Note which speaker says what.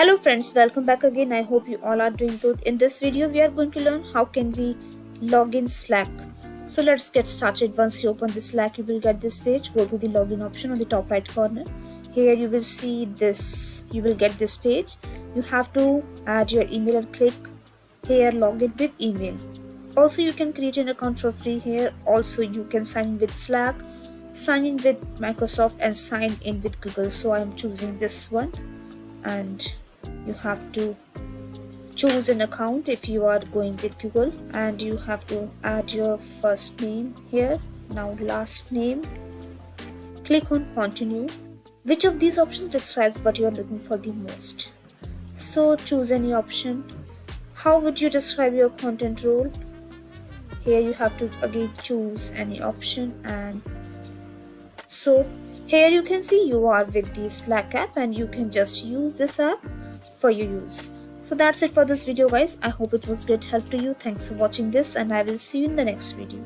Speaker 1: Hello friends, welcome back again. I hope you all are doing good. In this video we are going to learn how can we log in Slack. So let's get started. Once you open the Slack, you will get this page. Go to the login option on the top right corner. Here you will see this, you will get this page. You have to add your email and click here login with email. Also you can create an account for free here. Also you can sign in with Slack, sign in with Microsoft and sign in with Google. So I am choosing this one, and you have to choose an account if you are going with Google, and you have to add your first name here. Now last name, click on continue. Which of these options describes what you are looking for the most? So choose any option. How would you describe your content role? Here you have to again choose any option, and so here you can see you are with the Slack app and you can just use this app for your use. So that's it for this video guys. I hope it was great help to you. Thanks for watching this, and I will see you in the next video.